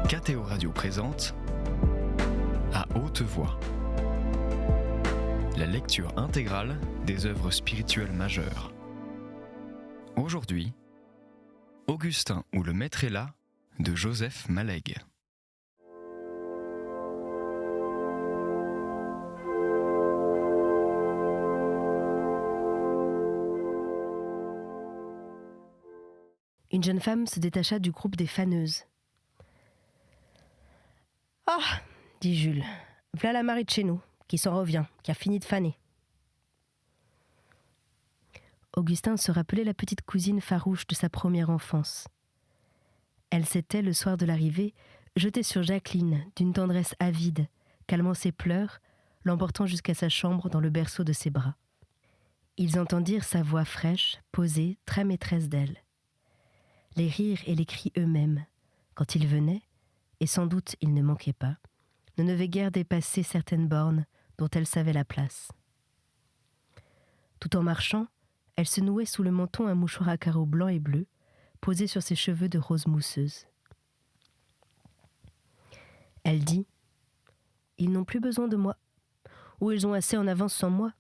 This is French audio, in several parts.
KTO Radio présente À haute voix, la lecture intégrale des œuvres spirituelles majeures. Aujourd'hui, Augustin ou le Maître est là de Joseph Malègue. Une jeune femme se détacha du groupe des faneuses. « Ah !» dit Jules, « v'là la Marie de chez nous, qui s'en revient, qui a fini de faner. » Augustin se rappelait la petite cousine farouche de sa première enfance. Elle s'était, le soir de l'arrivée, jetée sur Jacqueline d'une tendresse avide, calmant ses pleurs, l'emportant jusqu'à sa chambre dans le berceau de ses bras. Ils entendirent sa voix fraîche, posée, très maîtresse d'elle. Les rires et les cris eux-mêmes, quand ils venaient, et sans doute ils ne manquaient pas, ne devaient guère dépasser certaines bornes dont elle savait la place. Tout en marchant, elle se nouait sous le menton un mouchoir à carreaux blancs et bleus, posé sur ses cheveux de rose mousseuse. Elle dit « Ils n'ont plus besoin de moi, ou ils ont assez en avance sans moi »,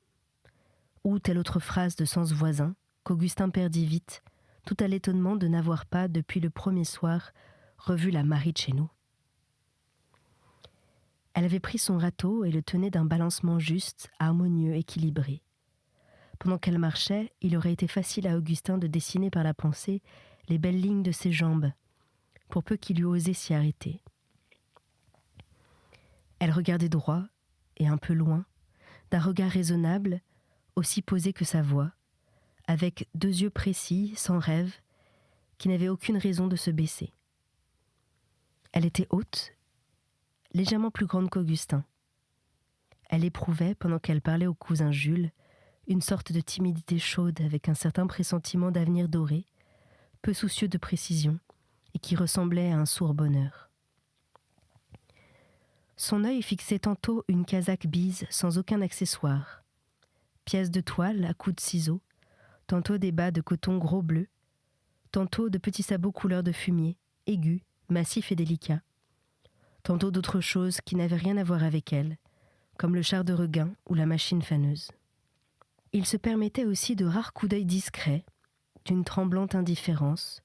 ou telle autre phrase de sens voisin qu'Augustin perdit vite, tout à l'étonnement de n'avoir pas, depuis le premier soir, revu la Marie de chez nous. Elle avait pris son râteau et le tenait d'un balancement juste, harmonieux, équilibré. Pendant qu'elle marchait, il aurait été facile à Augustin de dessiner par la pensée les belles lignes de ses jambes, pour peu qu'il eût osé s'y arrêter. Elle regardait droit et un peu loin, d'un regard raisonnable, aussi posé que sa voix, avec deux yeux précis, sans rêve, qui n'avaient aucune raison de se baisser. Elle était haute, légèrement plus grande qu'Augustin. Elle éprouvait, pendant qu'elle parlait au cousin Jules, une sorte de timidité chaude avec un certain pressentiment d'avenir doré, peu soucieux de précision, et qui ressemblait à un sourd bonheur. Son œil fixait tantôt une casaque bise sans aucun accessoire, pièces de toile à coups de ciseaux, tantôt des bas de coton gros bleu, tantôt de petits sabots couleur de fumier, aigus, massifs et délicats, tantôt d'autres choses qui n'avaient rien à voir avec elle, comme le char de regain ou la machine faneuse. Il se permettait aussi de rares coups d'œil discrets, d'une tremblante indifférence,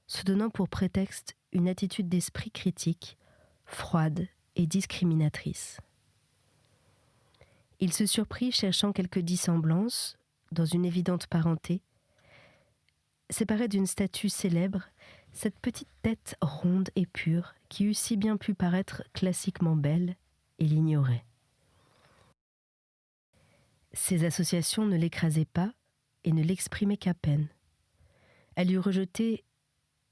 se donnant pour prétexte une attitude d'esprit critique, froide et discriminatrice. Il se surprit cherchant quelque dissemblance, dans une évidente parenté, séparait d'une statue célèbre cette petite tête ronde et pure qui eût si bien pu paraître classiquement belle et l'ignorait. Ces associations ne l'écrasaient pas et ne l'exprimaient qu'à peine. Elle eût rejeté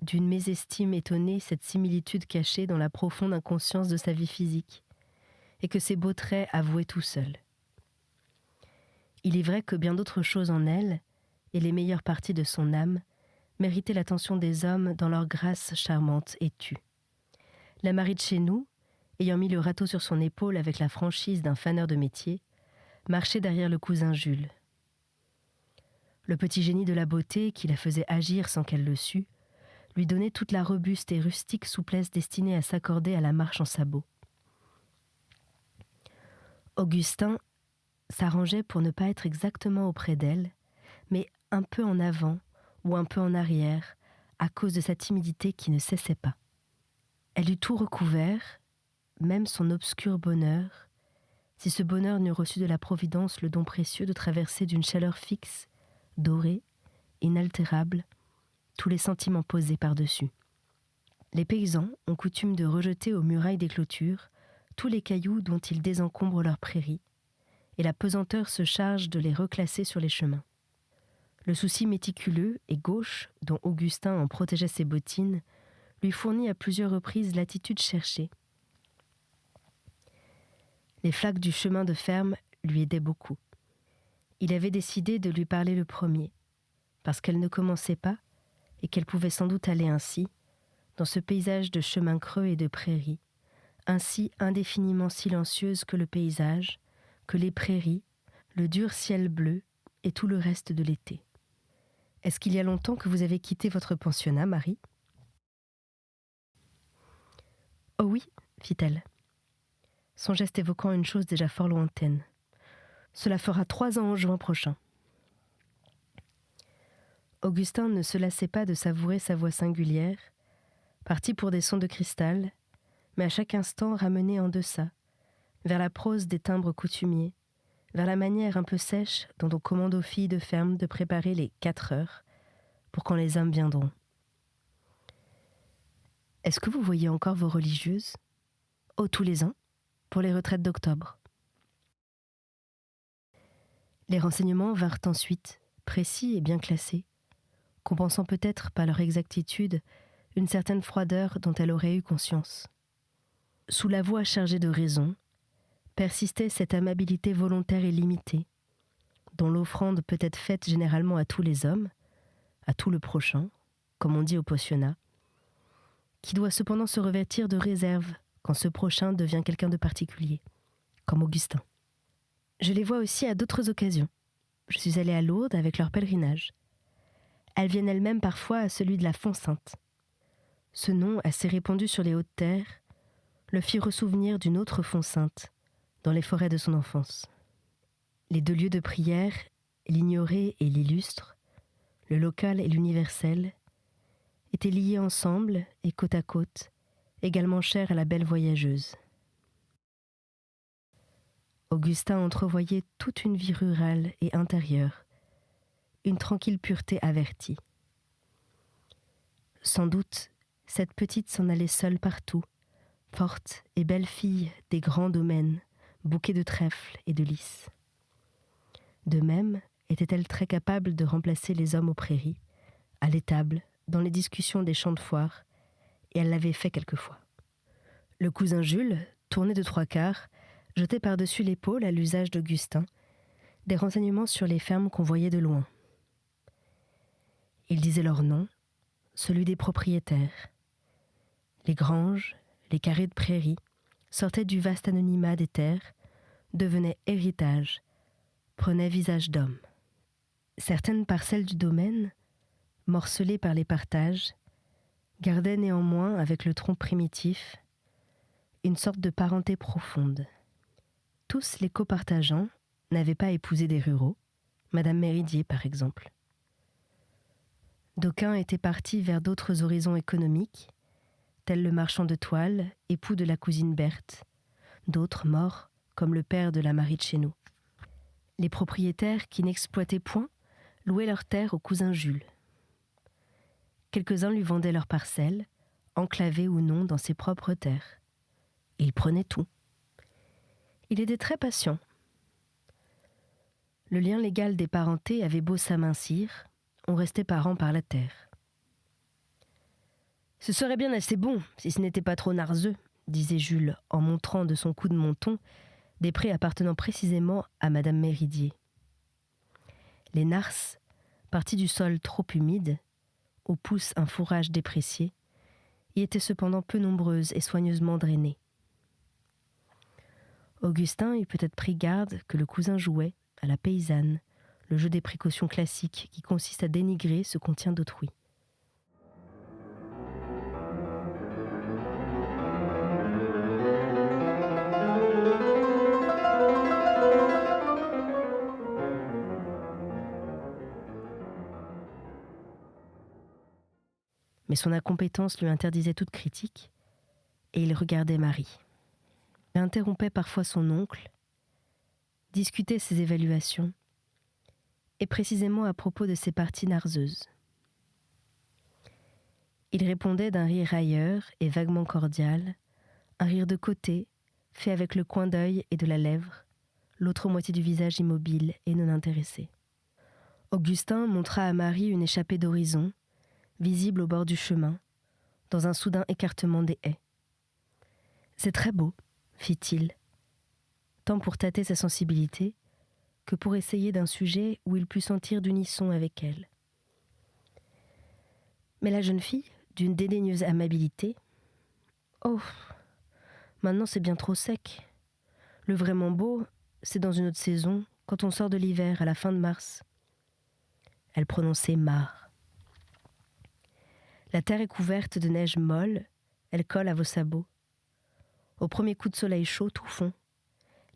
d'une mésestime étonnée cette similitude cachée dans la profonde inconscience de sa vie physique, et que ses beaux traits avouaient tout seuls. Il est vrai que bien d'autres choses en elle, et les meilleures parties de son âme, méritaient l'attention des hommes dans leur grâce charmante et tue. La Marie de chez nous, ayant mis le râteau sur son épaule avec la franchise d'un faneur de métier, marchait derrière le cousin Jules. Le petit génie de la beauté, qui la faisait agir sans qu'elle le sût, lui donnait toute la robuste et rustique souplesse destinée à s'accorder à la marche en sabots. Augustin s'arrangeait pour ne pas être exactement auprès d'elle, mais un peu en avant ou un peu en arrière, à cause de sa timidité qui ne cessait pas. Elle eut tout recouvert, même son obscur bonheur, si ce bonheur n'eût reçu de la Providence le don précieux de traverser d'une chaleur fixe, dorée, inaltérable, tous les sentiments posés par-dessus. Les paysans ont coutume de rejeter aux murailles des clôtures tous les cailloux dont ils désencombrent leurs prairies, et la pesanteur se charge de les reclasser sur les chemins. Le souci méticuleux et gauche dont Augustin en protégeait ses bottines lui fournit à plusieurs reprises l'attitude cherchée. Les flaques du chemin de ferme lui aidaient beaucoup. Il avait décidé de lui parler le premier, parce qu'elle ne commençait pas et qu'elle pouvait sans doute aller ainsi, dans ce paysage de chemins creux et de prairies, ainsi indéfiniment silencieuse que le paysage, que les prairies, le dur ciel bleu et tout le reste de l'été. « Est-ce qu'il y a longtemps que vous avez quitté votre pensionnat, Marie ?» Oh oui, fit-elle, son geste évoquant une chose déjà fort lointaine. Cela fera 3 ans en juin prochain. Augustin ne se lassait pas de savourer sa voix singulière, parti pour des sons de cristal, mais à chaque instant ramené en deçà, vers la prose des timbres coutumiers, vers la manière un peu sèche dont on commande aux filles de ferme de préparer les 4 heures pour quand les hommes viendront. Est-ce que vous voyez encore vos religieuses ? Oh, tous les ans, pour les retraites d'octobre. Les renseignements vinrent ensuite, précis et bien classés, compensant peut-être par leur exactitude une certaine froideur dont elle aurait eu conscience. Sous la voix chargée de raison, persistait cette amabilité volontaire et limitée, dont l'offrande peut être faite généralement à tous les hommes, à tout le prochain, comme on dit au pensionnat, qui doit cependant se revêtir de réserve quand ce prochain devient quelqu'un de particulier, comme Augustin. Je les vois aussi à d'autres occasions. Je suis allée à Lourdes avec leur pèlerinage. Elles viennent elles-mêmes parfois à celui de la Font-Sainte. Ce nom, assez répandu sur les hautes terres, le fit ressouvenir d'une autre Font-Sainte, dans les forêts de son enfance. Les 2 lieux de prière, l'ignoré et l'illustre, le local et l'universel, étaient liés ensemble et côte à côte, également chers à la belle voyageuse. Augustin entrevoyait toute une vie rurale et intérieure, une tranquille pureté avertie. Sans doute, cette petite s'en allait seule partout, forte et belle fille des grands domaines, bouquets de trèfles et de lys. De même, était-elle très capable de remplacer les hommes aux prairies, à l'étable, dans les discussions des champs de foire, et elle l'avait fait quelquefois. Le cousin Jules, tourné de 3/4, jetait par-dessus l'épaule, à l'usage d'Augustin, des renseignements sur les fermes qu'on voyait de loin. Il disait leur nom, celui des propriétaires. Les granges, les carrés de prairies, sortaient du vaste anonymat des terres, devenaient héritage, prenaient visage d'homme. Certaines parcelles du domaine, morcelées par les partages, gardaient néanmoins, avec le tronc primitif, une sorte de parenté profonde. Tous les copartageants n'avaient pas épousé des ruraux, Madame Méridier par exemple. D'aucuns étaient partis vers d'autres horizons économiques, tel le marchand de toile, époux de la cousine Berthe, d'autres morts, comme le père de la Marie de Chéneau. Les propriétaires qui n'exploitaient point louaient leurs terres au cousin Jules. Quelques-uns lui vendaient leurs parcelles, enclavées ou non dans ses propres terres. Il prenait tout. Il était très patient. Le lien légal des parentés avait beau s'amincir, on restait parents par la terre. « Ce serait bien assez bon, si ce n'était pas trop narzeux », disait Jules, en montrant de son coup de menton des prés appartenant précisément à Madame Méridier. Les narces, parties du sol trop humide, où pousse un fourrage déprécié, y étaient cependant peu nombreuses et soigneusement drainées. Augustin eût peut-être pris garde que le cousin jouait, à la paysanne, le jeu des précautions classiques qui consiste à dénigrer ce qu'on tient d'autrui. Mais son incompétence lui interdisait toute critique, et il regardait Marie. Il interrompait parfois son oncle, discutait ses évaluations, et précisément à propos de ses parties narzeuses. Il répondait d'un rire railleur et vaguement cordial, un rire de côté, fait avec le coin d'œil et de la lèvre, l'autre moitié du visage immobile et non intéressé. Augustin montra à Marie une échappée d'horizon, visible au bord du chemin, dans un soudain écartement des haies. « C'est très beau, fit-il, tant pour tâter sa sensibilité que pour essayer d'un sujet où il put sentir d'unisson avec elle. Mais la jeune fille, d'une dédaigneuse amabilité, « Oh, maintenant c'est bien trop sec. Le vraiment beau, c'est dans une autre saison, quand on sort de l'hiver, à la fin de mars. » Elle prononçait marre. La terre est couverte de neige molle, elle colle à vos sabots. Au premier coup de soleil chaud, tout fond.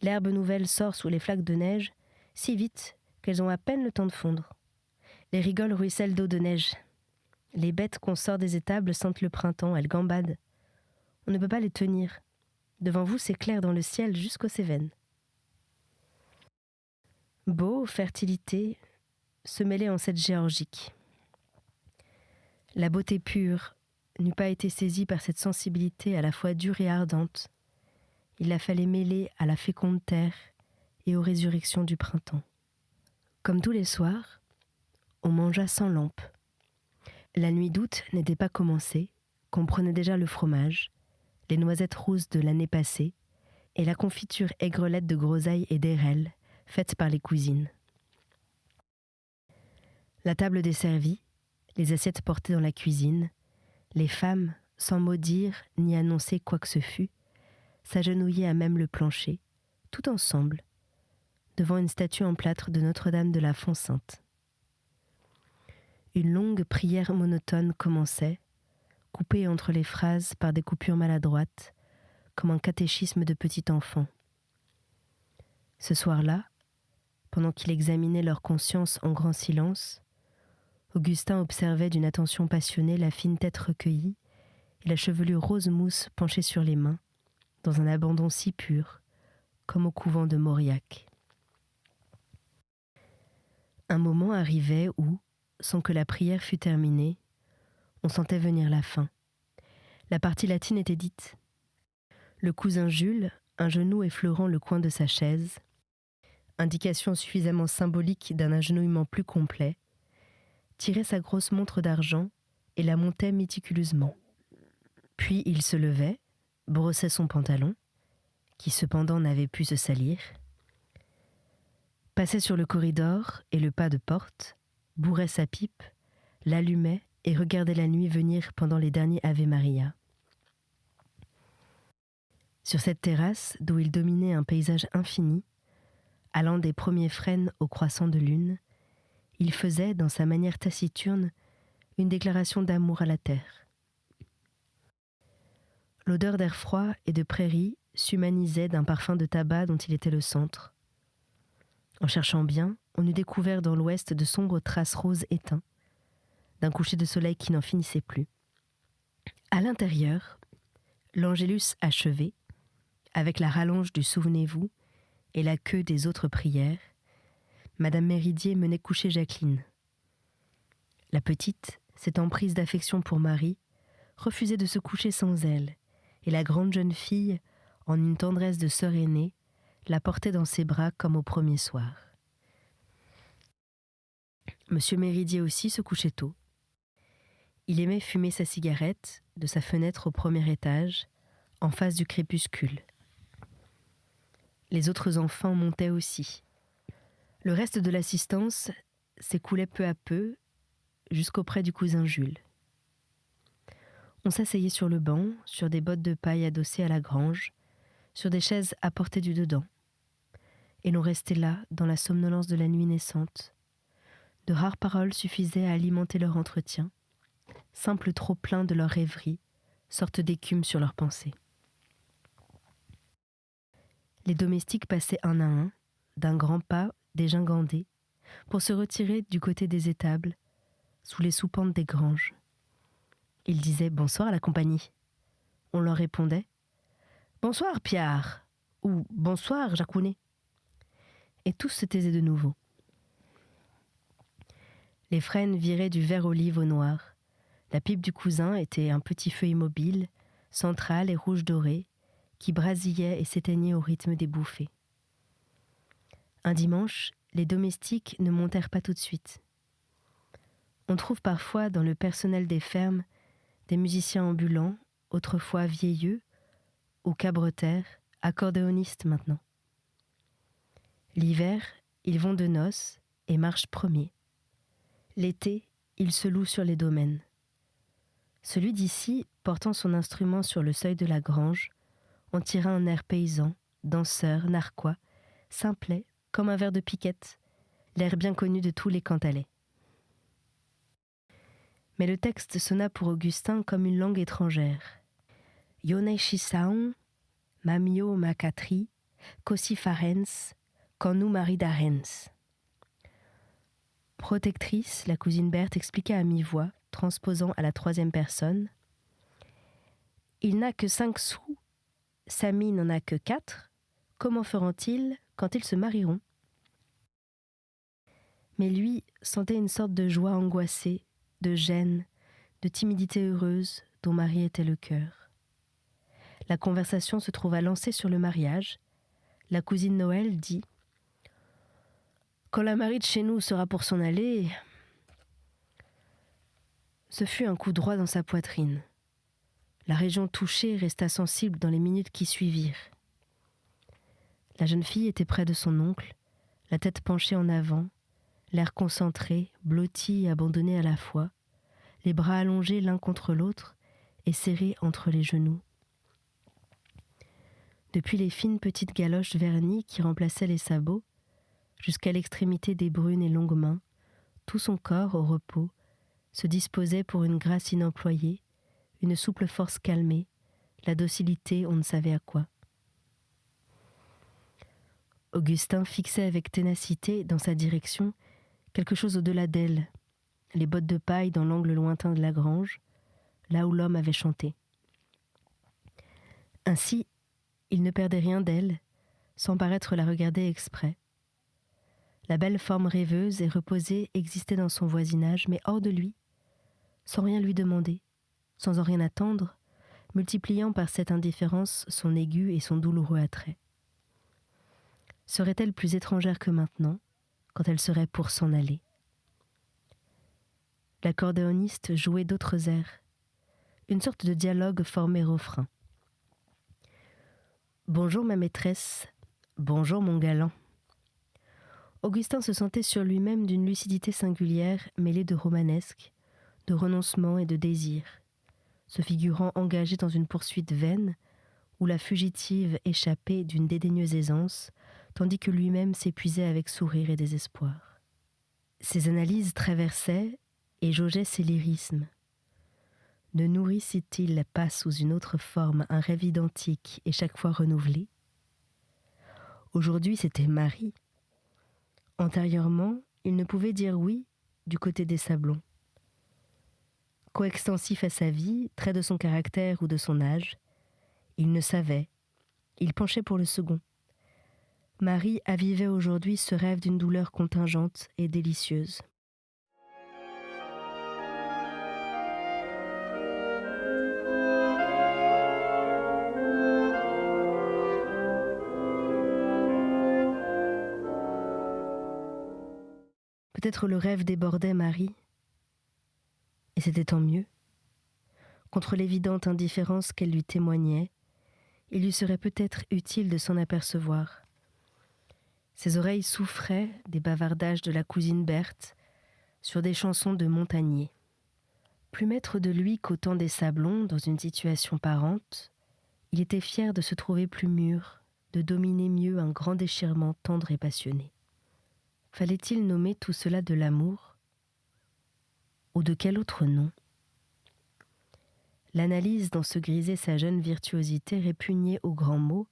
L'herbe nouvelle sort sous les flaques de neige, si vite qu'elles ont à peine le temps de fondre. Les rigoles ruissellent d'eau de neige. Les bêtes qu'on sort des étables sentent le printemps, elles gambadent. On ne peut pas les tenir. Devant vous s'éclaire dans le ciel jusqu'aux Cévennes. Beau, fertilité, se mêlait en cette géorgique. La beauté pure n'eût pas été saisie par cette sensibilité à la fois dure et ardente. Il la fallait mêler à la féconde terre et aux résurrections du printemps. Comme tous les soirs, on mangea sans lampe. La nuit d'août n'était pas commencée, qu'on prenait déjà le fromage, les noisettes rousses de l'année passée et la confiture aigrelette de groseilles et d'airelles faite par les cousines. La table desservie, les assiettes portées dans la cuisine, les femmes, sans mot dire ni annoncer quoi que ce fût, s'agenouillaient à même le plancher, tout ensemble, devant une statue en plâtre de Notre-Dame de la Font-Sainte. Une longue prière monotone commençait, coupée entre les phrases par des coupures maladroites, comme un catéchisme de petit enfant. Ce soir-là, pendant qu'il examinait leur conscience en grand silence, Augustin observait d'une attention passionnée la fine tête recueillie et la chevelure rose mousse penchée sur les mains, dans un abandon si pur, comme au couvent de Mauriac. Un moment arrivait où, sans que la prière fût terminée, on sentait venir la fin. La partie latine était dite. Le cousin Jules, un genou effleurant le coin de sa chaise, indication suffisamment symbolique d'un agenouillement plus complet, tirait sa grosse montre d'argent et la montait méticuleusement. Puis il se levait, brossait son pantalon, qui cependant n'avait pu se salir, passait sur le corridor et le pas de porte, bourrait sa pipe, l'allumait et regardait la nuit venir pendant les derniers Ave Maria. Sur cette terrasse, d'où il dominait un paysage infini, allant des premiers frênes au croissant de lune, il faisait, dans sa manière taciturne, une déclaration d'amour à la terre. L'odeur d'air froid et de prairie s'humanisait d'un parfum de tabac dont il était le centre. En cherchant bien, on eût découvert dans l'ouest de sombres traces roses éteints, d'un coucher de soleil qui n'en finissait plus. À l'intérieur, l'Angélus achevé, avec la rallonge du Souvenez-vous et la queue des autres prières, Madame Méridier menait coucher Jacqueline. La petite, s'étant prise d'affection pour Marie, refusait de se coucher sans elle, et la grande jeune fille, en une tendresse de sœur aînée, la portait dans ses bras comme au premier soir. Monsieur Méridier aussi se couchait tôt. Il aimait fumer sa cigarette de sa fenêtre au premier étage, en face du crépuscule. Les autres enfants montaient aussi. Le reste de l'assistance s'écoulait peu à peu jusqu'auprès du cousin Jules. On s'asseyait sur le banc, sur des bottes de paille adossées à la grange, sur des chaises à portée du dedans. Et l'on restait là, dans la somnolence de la nuit naissante. De rares paroles suffisaient à alimenter leur entretien, simple trop-plein de leur rêverie, sorte d'écume sur leurs pensées. Les domestiques passaient un à un, d'un grand pas dégingandés, pour se retirer du côté des étables, sous les soupentes des granges. Ils disaient « Bonsoir à la compagnie ». On leur répondait « Bonsoir Pierre » ou « Bonsoir Jacounet ». Et tous se taisaient de nouveau. Les frênes viraient du vert olive au noir. La pipe du cousin était un petit feu immobile, central et rouge doré, qui brasillait et s'éteignait au rythme des bouffées. Un dimanche, les domestiques ne montèrent pas tout de suite. On trouve parfois dans le personnel des fermes des musiciens ambulants, autrefois vieilleux, ou cabretaires, accordéonistes maintenant. L'hiver, ils vont de noces et marchent premiers. L'été, ils se louent sur les domaines. Celui d'ici, portant son instrument sur le seuil de la grange, en tira un air paysan, danseur, narquois, simplet, comme un vers de Piquette, l'air bien connu de tous les Cantalais. Mais le texte sonna pour Augustin comme une langue étrangère. Yoneshi Saon, mamio macatri, cossi farens, quand nous maridarens. Protectrice, la cousine Berthe expliqua à mi-voix, transposant à la troisième personne. Il n'a que 5 sous, Samy n'en a que 4. Comment feront-ils quand ils se marieront ? Mais lui sentait une sorte de joie angoissée, de gêne, de timidité heureuse dont Marie était le cœur. La conversation se trouva lancée sur le mariage. La cousine Noël dit « Quand la Marie de chez nous sera pour s'en aller... » Ce fut un coup droit dans sa poitrine. La région touchée resta sensible dans les minutes qui suivirent. La jeune fille était près de son oncle, la tête penchée en avant, l'air concentré, blotti et abandonné à la fois, les bras allongés l'un contre l'autre et serrés entre les genoux. Depuis les fines petites galoches vernies qui remplaçaient les sabots, jusqu'à l'extrémité des brunes et longues mains, tout son corps, au repos, se disposait pour une grâce inemployée, une souple force calmée, la docilité on ne savait à quoi. Augustin fixait avec ténacité dans sa direction quelque chose au-delà d'elle, les bottes de paille dans l'angle lointain de la grange, là où l'homme avait chanté. Ainsi, il ne perdait rien d'elle, sans paraître la regarder exprès. La belle forme rêveuse et reposée existait dans son voisinage, mais hors de lui, sans rien lui demander, sans en rien attendre, multipliant par cette indifférence son aigu et son douloureux attrait. Serait-elle plus étrangère que maintenant, quand elle serait pour s'en aller ? L'accordéoniste jouait d'autres airs, une sorte de dialogue formé refrain. « Bonjour ma maîtresse, bonjour mon galant ». Augustin se sentait sur lui-même d'une lucidité singulière mêlée de romanesque, de renoncement et de désir, se figurant engagé dans une poursuite vaine où la fugitive échappait d'une dédaigneuse aisance, tandis que lui-même s'épuisait avec sourire et désespoir. Ses analyses traversaient et jaugeaient ses lyrismes. Ne nourrissait-il pas sous une autre forme un rêve identique et chaque fois renouvelé ? Aujourd'hui, c'était Marie. Antérieurement, il ne pouvait dire oui du côté des Sablons. Coextensif à sa vie, trait de son caractère ou de son âge, il ne savait. Il penchait pour le second. Marie avivait aujourd'hui ce rêve d'une douleur contingente et délicieuse. Peut-être le rêve débordait Marie, et c'était tant mieux. Contre l'évidente indifférence qu'elle lui témoignait, il lui serait peut-être utile de s'en apercevoir. Ses oreilles souffraient des bavardages de la cousine Berthe sur des chansons de Montagnier. Plus maître de lui qu'au temps des Sablons, dans une situation parente, il était fier de se trouver plus mûr, de dominer mieux un grand déchirement tendre et passionné. Fallait-il nommer tout cela de l'amour ? Ou de quel autre nom ? L'analyse dont se grisait sa jeune virtuosité répugnait aux grands mots,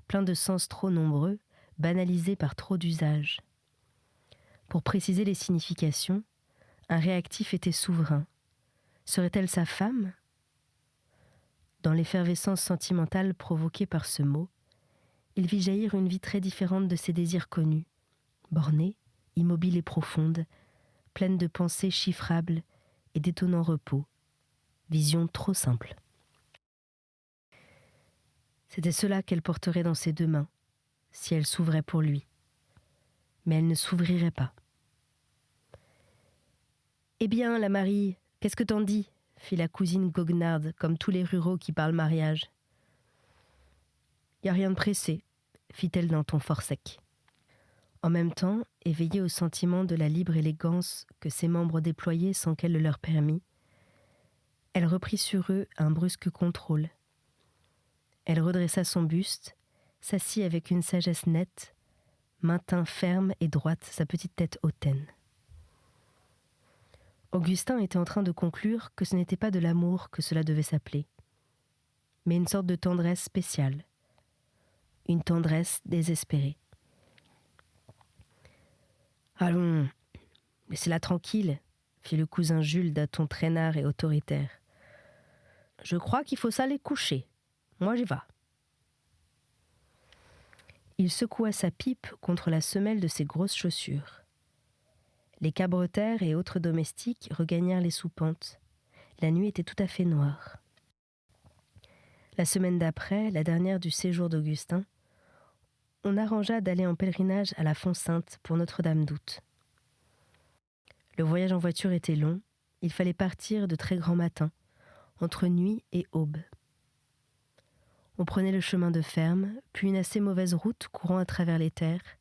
pleins de sens trop nombreux, banalisés par trop d'usages. Pour préciser les significations, un réactif était souverain. Serait-elle sa femme ? Dans l'effervescence sentimentale provoquée par ce mot, il vit jaillir une vie très différente de ses désirs connus, bornée, immobile et profonde, pleine de pensées chiffrables et d'étonnants repos, vision trop simple. C'était cela qu'elle porterait dans ses 2 mains, si elle s'ouvrait pour lui. Mais elle ne s'ouvrirait pas. « Eh bien, la Marie, qu'est-ce que t'en dis ?» fit la cousine goguenarde, comme tous les ruraux qui parlent mariage. « Y a rien de pressé, » fit-elle d'un ton fort sec. En même temps, éveillée au sentiment de la libre élégance que ses membres déployaient sans qu'elle le leur permît, elle reprit sur eux un brusque contrôle. Elle redressa son buste, s'assit avec une sagesse nette, maintint ferme et droite sa petite tête hautaine. Augustin était en train de conclure que ce n'était pas de l'amour que cela devait s'appeler, mais une sorte de tendresse spéciale, une tendresse désespérée. « Allons, laissez-la tranquille », fit le cousin Jules d'un ton traînard et autoritaire. « Je crois qu'il faut s'aller coucher. Moi, j'y vais. » Il secoua sa pipe contre la semelle de ses grosses chaussures. Les cabretaires et autres domestiques regagnèrent les soupentes. La nuit était tout à fait noire. La semaine d'après, la dernière du séjour d'Augustin, on arrangea d'aller en pèlerinage à la Font-Sainte pour Notre-Dame d'Août. Le voyage en voiture était long, il fallait partir de très grand matin, entre nuit et aube. On prenait le chemin de ferme, puis une assez mauvaise route courant à travers les terres,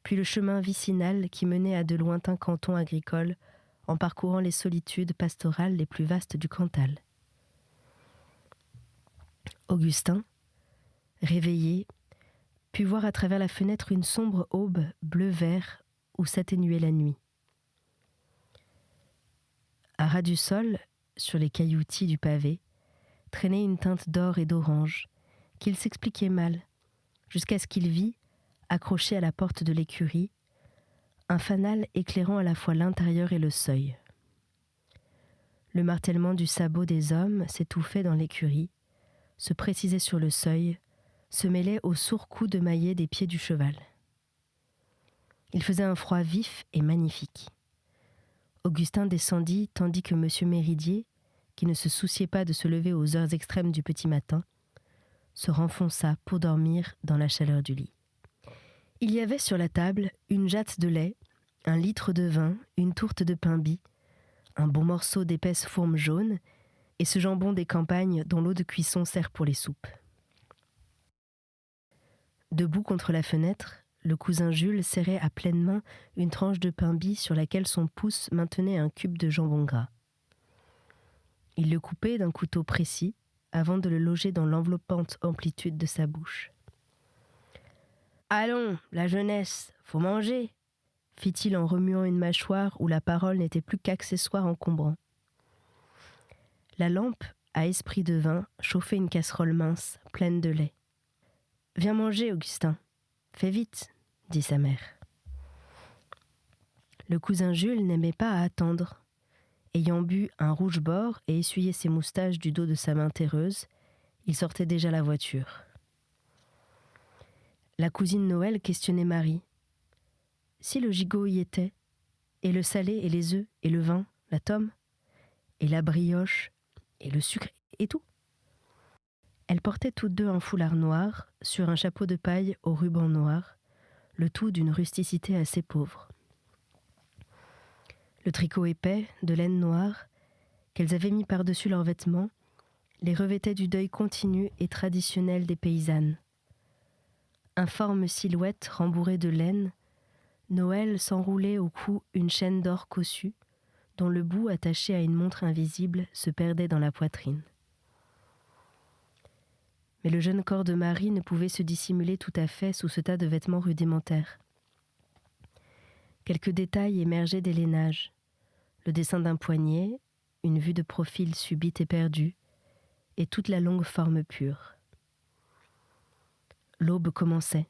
puis le chemin vicinal qui menait à de lointains cantons agricoles en parcourant les solitudes pastorales les plus vastes du Cantal. Augustin, réveillé, put voir à travers la fenêtre une sombre aube bleu-vert où s'atténuait la nuit. À ras du sol, sur les cailloutis du pavé, traînait une teinte d'or et d'orange, qu'il s'expliquait mal, jusqu'à ce qu'il vit, accroché à la porte de l'écurie, un fanal éclairant à la fois l'intérieur et le seuil. Le martèlement du sabot des hommes s'étouffait dans l'écurie, se précisait sur le seuil, se mêlait aux sourds coups de maillet des pieds du cheval. Il faisait un froid vif et magnifique. Augustin descendit tandis que M. Méridier, qui ne se souciait pas de se lever aux heures extrêmes du petit matin, se renfonça pour dormir dans la chaleur du lit. Il y avait sur la table une jatte de lait, un litre de vin, une tourte de pain bis, un bon morceau d'épaisse fourme jaune et ce jambon des campagnes dont l'eau de cuisson sert pour les soupes. Debout contre la fenêtre, le cousin Jules serrait à pleine main une tranche de pain bis sur laquelle son pouce maintenait un cube de jambon gras. Il le coupait d'un couteau précis avant de le loger dans l'enveloppante amplitude de sa bouche. « Allons, la jeunesse, faut manger !» fit-il en remuant une mâchoire où la parole n'était plus qu'accessoire encombrant. La lampe, à esprit de vin, chauffait une casserole mince, pleine de lait. « Viens manger, Augustin. Fais vite !» dit sa mère. Le cousin Jules n'aimait pas à attendre. Ayant bu un rouge-bord et essuyé ses moustaches du dos de sa main terreuse, il sortait déjà la voiture. La cousine Noël questionnait Marie. Si le gigot y était, et le salé et les œufs et le vin, la tome, et la brioche et le sucre et tout. Elles portaient toutes deux un foulard noir sur un chapeau de paille au ruban noir, le tout d'une rusticité assez pauvre. Le tricot épais, de laine noire, qu'elles avaient mis par-dessus leurs vêtements, les revêtait du deuil continu et traditionnel des paysannes. Informe silhouette rembourrée de laine, Noël s'enroulait au cou une chaîne d'or cossu, dont le bout attaché à une montre invisible se perdait dans la poitrine. Mais le jeune corps de Marie ne pouvait se dissimuler tout à fait sous ce tas de vêtements rudimentaires. Quelques détails émergeaient des lainages. Le dessin d'un poignet, une vue de profil subite et perdue, et toute la longue forme pure. L'aube commençait.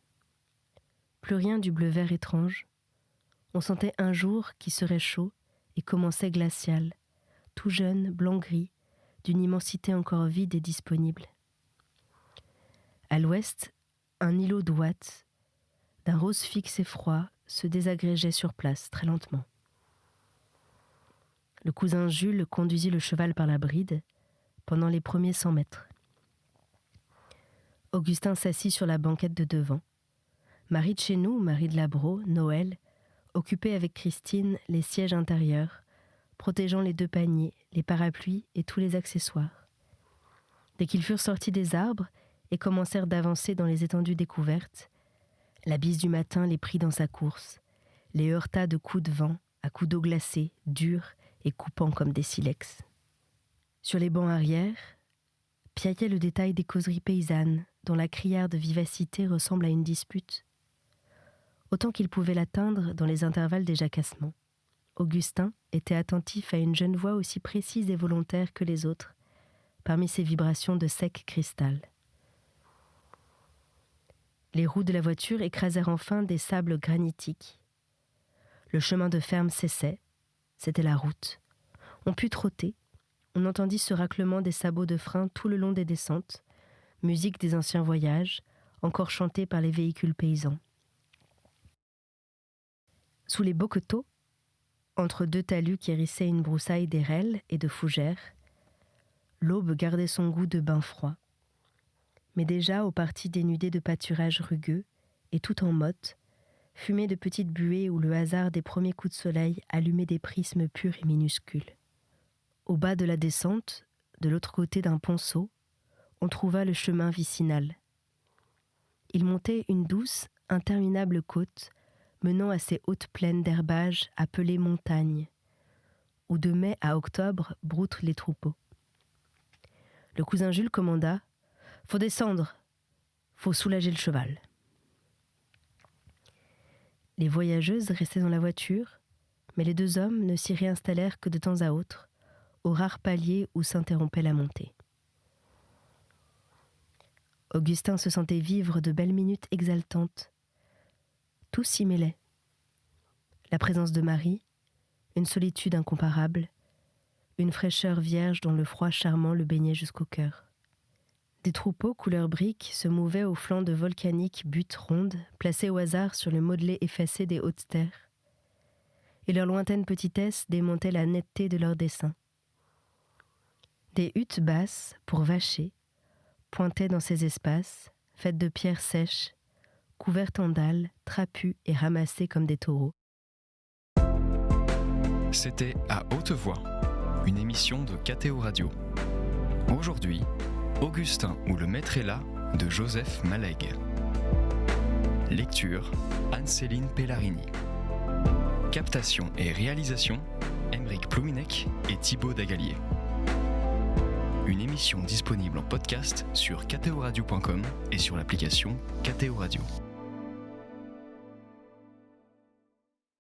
Plus rien du bleu-vert étrange. On sentait un jour qui serait chaud et commençait glacial, tout jeune, blanc-gris, d'une immensité encore vide et disponible. À l'ouest, un îlot d'ouate, d'un rose fixe et froid, se désagrégeait sur place, très lentement. Le cousin Jules conduisit le cheval par la bride pendant les premiers 100 mètres. Augustin s'assit sur la banquette de devant. Marie de chez nous, Marie de Labro, Noël, occupait avec Christine les sièges intérieurs, protégeant les 2 paniers, les parapluies et tous les accessoires. Dès qu'ils furent sortis des arbres et commencèrent d'avancer dans les étendues découvertes, la bise du matin les prit dans sa course, les heurta de coups de vent, à coups d'eau glacée, durs et coupant comme des silex. Sur les bancs arrière, piaillait le détail des causeries paysannes, dont la criarde vivacité ressemble à une dispute. Autant qu'il pouvait l'atteindre dans les intervalles des jacassements. Augustin était attentif à une jeune voix aussi précise et volontaire que les autres, parmi ces vibrations de sec cristal. Les roues de la voiture écrasèrent enfin des sables granitiques. Le chemin de ferme cessait, c'était la route. On put trotter, on entendit ce raclement des sabots de frein tout le long des descentes, musique des anciens voyages, encore chantée par les véhicules paysans. Sous les boqueteaux, entre deux talus qui hérissaient une broussaille d'érelles et de fougères, l'aube gardait son goût de bain froid. Mais déjà aux parties dénudées de pâturages rugueux, et tout en motte, fumaient de petites buées où le hasard des premiers coups de soleil allumait des prismes purs et minuscules. Au bas de la descente, de l'autre côté d'un ponceau, on trouva le chemin vicinal. Il montait une douce, interminable côte menant à ces hautes plaines d'herbage appelées montagnes, où de mai à octobre broutent les troupeaux. Le cousin Jules commanda « Faut descendre, faut soulager le cheval ». Les voyageuses restaient dans la voiture, mais les deux hommes ne s'y réinstallèrent que de temps à autre, aux rares paliers où s'interrompait la montée. Augustin se sentait vivre de belles minutes exaltantes. Tout s'y mêlait. La présence de Marie, une solitude incomparable, une fraîcheur vierge dont le froid charmant le baignait jusqu'au cœur. Des troupeaux couleur brique se mouvaient au flanc de volcaniques buttes rondes, placées au hasard sur le modelé effacé des hautes terres. Et leur lointaine petitesse démontait la netteté de leurs dessins. Des huttes basses, pour vacher, pointaient dans ces espaces, faites de pierres sèches, couvertes en dalles, trapues et ramassées comme des taureaux. C'était À Haute Voix, une émission de KTO Radio. Aujourd'hui, Augustin ou le maître est là de Joseph Malègue. Lecture Anne-Céline Pellarini. Captation et réalisation Aymeric Plouminec et Thibaut Dagalier. Une émission disponible en podcast sur ktoradio.com et sur l'application KTO Radio.